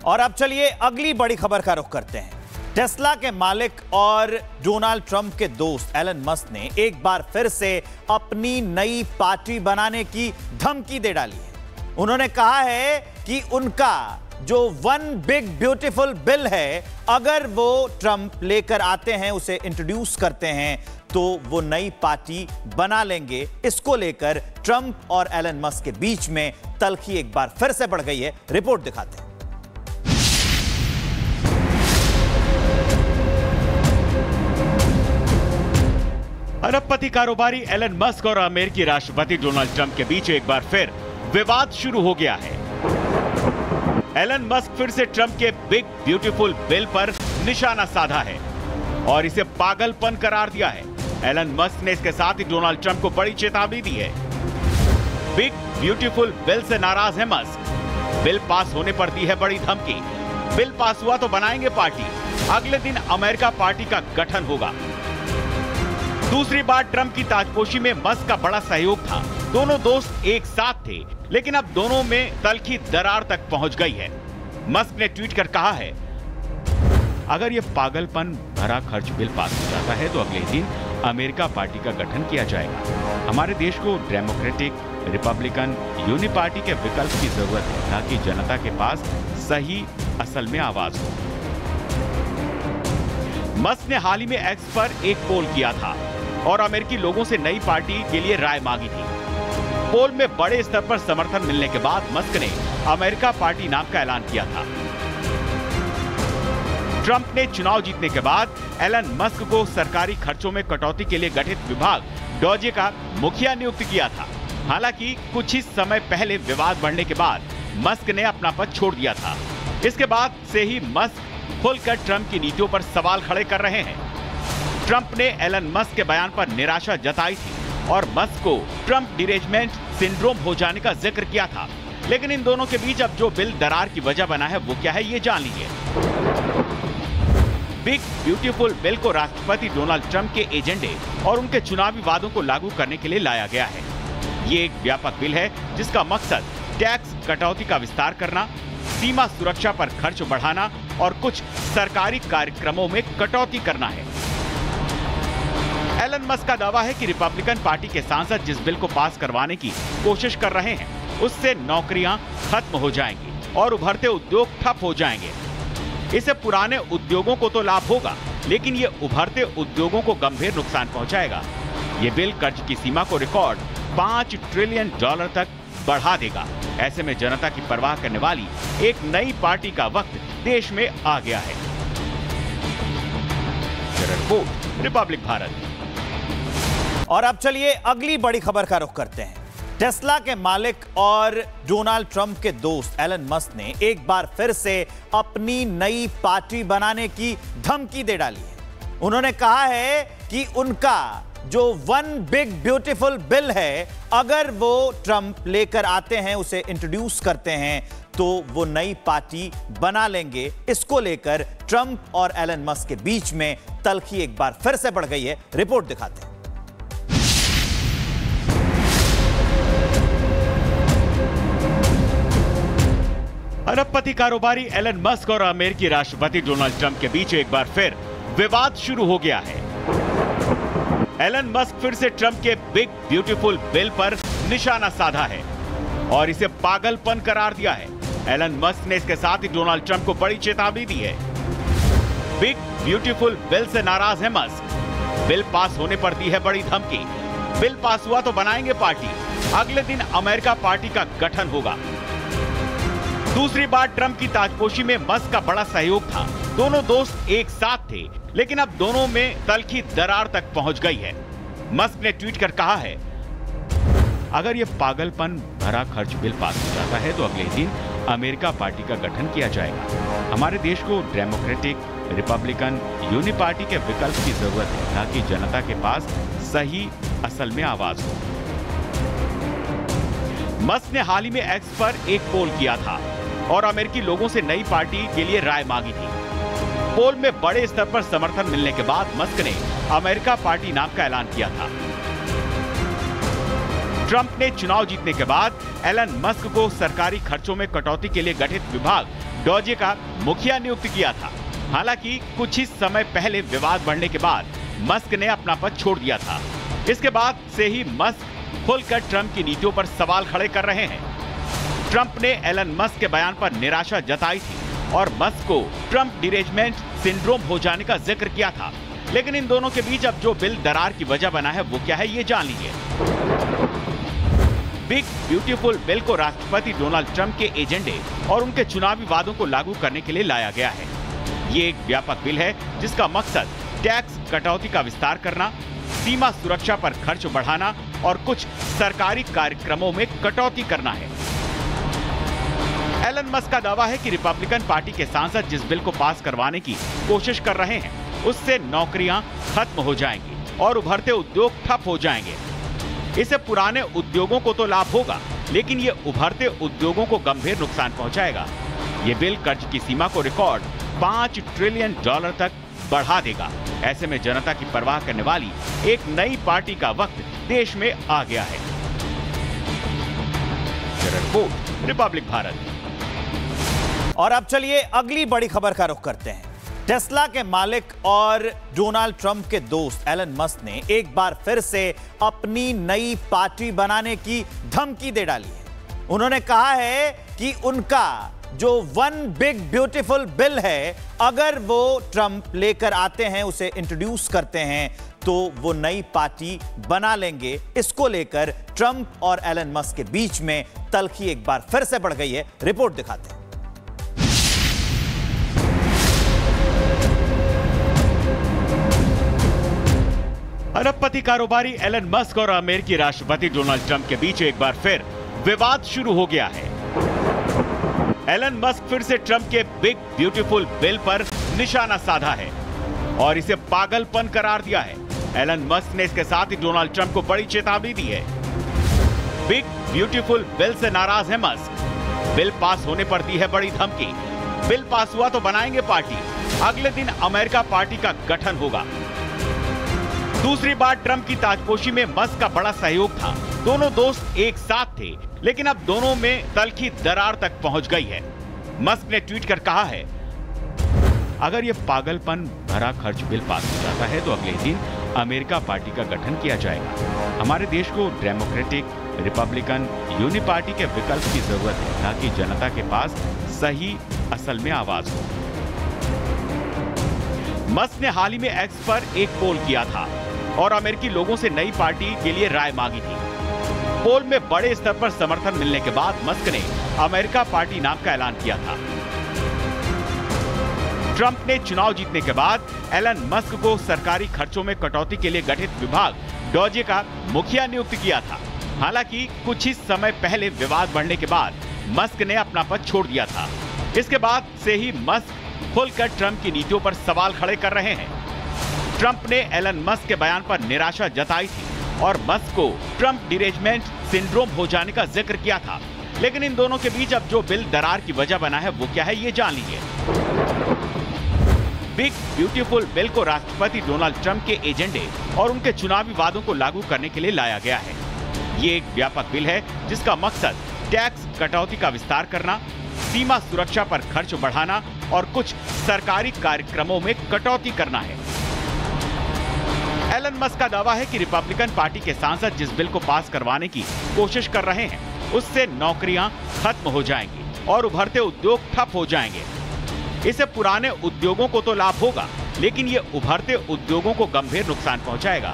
और अब चलिए अगली बड़ी खबर का रुख करते हैं। टेस्ला के मालिक और डोनाल्ड ट्रंप के दोस्त एलन मस्क ने एक बार फिर से अपनी नई पार्टी बनाने की धमकी दे डाली है। उन्होंने कहा है कि उनका जो वन बिग ब्यूटीफुल बिल है, अगर वो ट्रंप लेकर आते हैं, उसे इंट्रोड्यूस करते हैं, तो वो नई पार्टी बना लेंगे। इसको लेकर ट्रंप और एलन मस्क के बीच में तल्खी एक बार फिर से बढ़ गई है। रिपोर्ट दिखाते हैं। अरबपति कारोबारी एलन मस्क और अमेरिकी राष्ट्रपति डोनाल्ड ट्रंप के बीच एक बार फिर विवाद शुरू हो गया है। एलन मस्क फिर से ट्रंप के बिग ब्यूटीफुल बिल पर निशाना साधा है और इसे पागलपन करार दिया है। एलन मस्क ने इसके साथ ही डोनाल्ड ट्रंप को बड़ी चेतावनी दी है। बिग ब्यूटीफुल बिल से नाराज है मस्क। बिल पास होने पर दी है बड़ी धमकी। बिल पास हुआ तो बनाएंगे पार्टी। अगले दिन अमेरिका पार्टी का गठन होगा। दूसरी बार ट्रंप की ताजपोशी में मस्क का बड़ा सहयोग था। दोनों दोस्त एक साथ थे, लेकिन अब दोनों में तल्खी दरार तक पहुंच गई है। मस्क ने ट्वीट कर कहा है, अगर ये पागलपन भरा खर्च बिल पास हो जाता है तो अगले दिन अमेरिका पार्टी का गठन किया जाएगा। हमारे देश को डेमोक्रेटिक, रिपब्लिकन, यूनि पार्टी के विकल्प की जरूरत है ताकि जनता के पास सही असल में आवाज हो। मस्क ने हाल ही में एक्स पर एक पोल किया था और अमेरिकी लोगों से नई पार्टी के लिए राय मांगी थी। पोल में बड़े स्तर पर समर्थन मिलने के बाद मस्क ने अमेरिका पार्टी नाम का ऐलान किया था। ट्रंप ने चुनाव जीतने के बाद एलन मस्क को सरकारी खर्चों में कटौती के लिए गठित विभाग डॉजे का मुखिया नियुक्त किया था। हालांकि कुछ ही समय पहले विवाद बढ़ने के बाद मस्क ने अपना पद छोड़ दिया था। इसके बाद से ही मस्क खुलकर ट्रंप की नीतियों पर सवाल खड़े कर रहे हैं। ट्रंप ने एलन मस्क के बयान पर निराशा जताई थी और मस्क को ट्रंप डिरेजमेंट सिंड्रोम हो जाने का जिक्र किया था। लेकिन इन दोनों के बीच अब जो बिल दरार की वजह बना है वो क्या है, ये जान लीजिए। बिग ब्यूटीफुल बिल को राष्ट्रपति डोनाल्ड ट्रंप के एजेंडे और उनके चुनावी वादों को लागू करने के लिए लाया गया है। ये एक व्यापक बिल है जिसका मकसद टैक्स कटौती का विस्तार करना, सीमा सुरक्षा पर खर्च बढ़ाना और कुछ सरकारी कार्यक्रमों में कटौती करना है। एलन मस्क का दावा है कि रिपब्लिकन पार्टी के सांसद जिस बिल को पास करवाने की कोशिश कर रहे हैं, उससे नौकरियां खत्म हो जाएंगी और उभरते उद्योग ठप हो जाएंगे। इससे पुराने उद्योगों को तो लाभ होगा, लेकिन ये उभरते उद्योगों को गंभीर नुकसान पहुंचाएगा। ये बिल कर्ज की सीमा को रिकॉर्ड $5 ट्रिलियन तक बढ़ा देगा। ऐसे में जनता की परवाह करने वाली एक नई पार्टी का वक्त देश में आ गया है। Report, Republic Bharat. और अब चलिए अगली बड़ी खबर का रुख करते हैं। टेस्ला के मालिक और डोनाल्ड ट्रंप के दोस्त एलन मस्क ने एक बार फिर से अपनी नई पार्टी बनाने की धमकी दे डाली है। उन्होंने कहा है कि उनका जो वन बिग ब्यूटीफुल बिल है, अगर वो ट्रंप लेकर आते हैं, उसे इंट्रोड्यूस करते हैं, तो वो नई पार्टी बना लेंगे। इसको लेकर ट्रंप और एलन मस्क के बीच में तल्खी एक बार फिर से बढ़ गई है। रिपोर्ट दिखाते हैं। अरबपति कारोबारी एलन मस्क और अमेरिकी राष्ट्रपति डोनाल्ड ट्रंप के बीच एक बार फिर विवाद शुरू हो गया है। एलन मस्क फिर से ट्रंप के बिग ब्यूटीफुल बिल पर निशाना साधा है और इसे पागलपन करार दिया है। एलन मस्क ने इसके साथ ही डोनाल्ड ट्रंप को बड़ी चेतावनी दी है। बिग ब्यूटीफुल बिल से नाराज है मस्क। बिल पास होने पर दी है बड़ी धमकी। बिल पास हुआ तो बनाएंगे पार्टी। अगले दिन अमेरिका पार्टी का गठन होगा। दूसरी बार ट्रंप की ताजपोशी में मस्क का बड़ा सहयोग था। दोनों दोस्त एक साथ थे, लेकिन अब दोनों में तल्खी दरार तक पहुंच गई है। मस्क ने ट्वीट कर कहा है, अगर ये पागलपन भरा खर्च बिल पास हो जाता है तो अगले दिन अमेरिका पार्टी का गठन किया जाएगा। हमारे देश को डेमोक्रेटिक, रिपब्लिकन, यूनि पार्टी के विकल्प की जरूरत है ताकि जनता के पास सही असल में आवाज हो। मस्क ने हाल ही में एक्स पर एक पोल किया था और अमेरिकी लोगों से नई पार्टी के लिए राय मांगी थी। पोल में बड़े स्तर पर समर्थन मिलने के बाद मस्क ने अमेरिका पार्टी नाम का ऐलान किया था। ट्रंप ने चुनाव जीतने के बाद एलन मस्क को सरकारी खर्चों में कटौती के लिए गठित विभाग डॉजे का मुखिया नियुक्त किया था। हालांकि कुछ ही समय पहले विवाद बढ़ने के बाद मस्क ने अपना पद छोड़ दिया था। इसके बाद से ही मस्क खुलकर ट्रंप की नीतियों पर सवाल खड़े कर रहे हैं। ट्रंप ने एलन मस्क के बयान पर निराशा जताई थी और मस्क को ट्रंप डिरेजमेंट सिंड्रोम हो जाने का जिक्र किया था। लेकिन इन दोनों के बीच अब जो बिल दरार की वजह बना है वो क्या है, ये जान लीजिए। बिग ब्यूटीफुल बिल को राष्ट्रपति डोनाल्ड ट्रंप के एजेंडे और उनके चुनावी वादों को लागू करने के लिए लाया गया है। ये एक व्यापक बिल है जिसका मकसद टैक्स कटौती का विस्तार करना, सीमा सुरक्षा पर खर्च बढ़ाना और कुछ सरकारी कार्यक्रमों में कटौती करना है। एलन मस्क का दावा है कि रिपब्लिकन पार्टी के सांसद जिस बिल को पास करवाने की कोशिश कर रहे हैं उससे नौकरियां खत्म हो जाएंगी और उभरते उद्योग ठप हो जाएंगे। इससे पुराने उद्योगों को तो लाभ होगा, लेकिन ये उभरते उद्योगों को गंभीर नुकसान पहुंचाएगा। ये बिल कर्ज की सीमा को रिकॉर्ड $5 ट्रिलियन तक बढ़ा देगा। ऐसे में जनता की परवाह करने वाली एक नई पार्टी का वक्त देश में आ गया है। Report, Republic Bharat. और अब चलिए अगली बड़ी खबर का रुख करते हैं। टेस्ला के मालिक और डोनाल्ड ट्रंप के दोस्त एलन मस्क ने एक बार फिर से अपनी नई पार्टी बनाने की धमकी दे डाली है। उन्होंने कहा है कि उनका जो वन बिग ब्यूटीफुल बिल है, अगर वो ट्रंप लेकर आते हैं, उसे इंट्रोड्यूस करते हैं, तो वो नई पार्टी बना लेंगे। इसको लेकर ट्रंप और एलन मस्क के बीच में तल्खी एक बार फिर से बढ़ गई है। रिपोर्ट दिखाते हैं। अरबपति कारोबारी एलन मस्क और अमेरिकी राष्ट्रपति डोनाल्ड ट्रंप के बीच एक बार फिर विवाद शुरू हो गया है। एलन मस्क फिर से ट्रंप के बिग ब्यूटीफुल बिल पर निशाना साधा है और इसे पागलपन करार दिया है। एलन मस्क ने इसके साथ ही डोनाल्ड ट्रंप को बड़ी चेतावनी दी है। बिग ब्यूटीफुल बिल से नाराज है मस्क। बिल पास होने पर दी है बड़ी धमकी। बिल पास हुआ तो बनाएंगे पार्टी। अगले दिन अमेरिका पार्टी का गठन होगा। दूसरी बार ट्रंप की ताजपोशी में मस्क का बड़ा सहयोग था। दोनों दोस्त एक साथ थे, लेकिन अब दोनों में तल्खी दरार तक पहुंच गई है। मस्क ने ट्वीट कर कहा है, अगर ये पागलपन भरा खर्च बिल पास हो जाता है तो अगले दिन अमेरिका पार्टी का गठन किया जाएगा। हमारे देश को डेमोक्रेटिक, रिपब्लिकन, यूनि पार्टी के विकल्प की जरूरत है ताकि जनता के पास सही असल में आवाज हो। मस्क ने हाल ही में एक्स पर एक पोल किया था और अमेरिकी लोगों से नई पार्टी के लिए राय मांगी थी। पोल में बड़े स्तर पर समर्थन मिलने के बाद मस्क ने अमेरिका पार्टी नाम का ऐलान किया था। ट्रंप ने चुनाव जीतने के बाद एलन मस्क को सरकारी खर्चों में कटौती के लिए गठित विभाग डॉजे का मुखिया नियुक्त किया था। हालांकि कुछ ही समय पहले विवाद बढ़ने के बाद मस्क ने अपना पद छोड़ दिया था। इसके बाद से ही मस्क खुलकर ट्रंप की नीतियों पर सवाल खड़े कर रहे हैं। ट्रंप ने एलन मस्क के बयान पर निराशा जताई थी और मस्क को ट्रंप डिरेजमेंट सिंड्रोम हो जाने का जिक्र किया था। लेकिन इन दोनों के बीच अब जो बिल दरार की वजह बना है वो क्या है, ये जान लीजिए। बिग ब्यूटीफुल बिल को राष्ट्रपति डोनाल्ड ट्रंप के एजेंडे और उनके चुनावी वादों को लागू करने के लिए लाया गया है। ये एक व्यापक बिल है जिसका मकसद टैक्स कटौती का विस्तार करना, सीमा सुरक्षा पर खर्च बढ़ाना और कुछ सरकारी कार्यक्रमों में कटौती करना है। एलन मस्क का दावा है कि रिपब्लिकन पार्टी के सांसद जिस बिल को पास करवाने की कोशिश कर रहे हैं उससे नौकरियां खत्म हो जाएंगी और उभरते उद्योग ठप हो जाएंगे। इससे पुराने उद्योगों को तो लाभ होगा, लेकिन ये उभरते उद्योगों को गंभीर नुकसान पहुंचाएगा।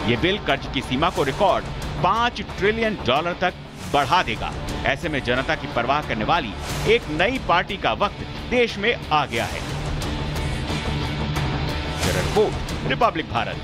ये बिल कर्ज की सीमा को रिकॉर्ड $5 ट्रिलियन तक बढ़ा देगा। ऐसे में जनता की परवाह करने वाली एक नई पार्टी का वक्त देश में आ गया है। Report, Republic Bharat.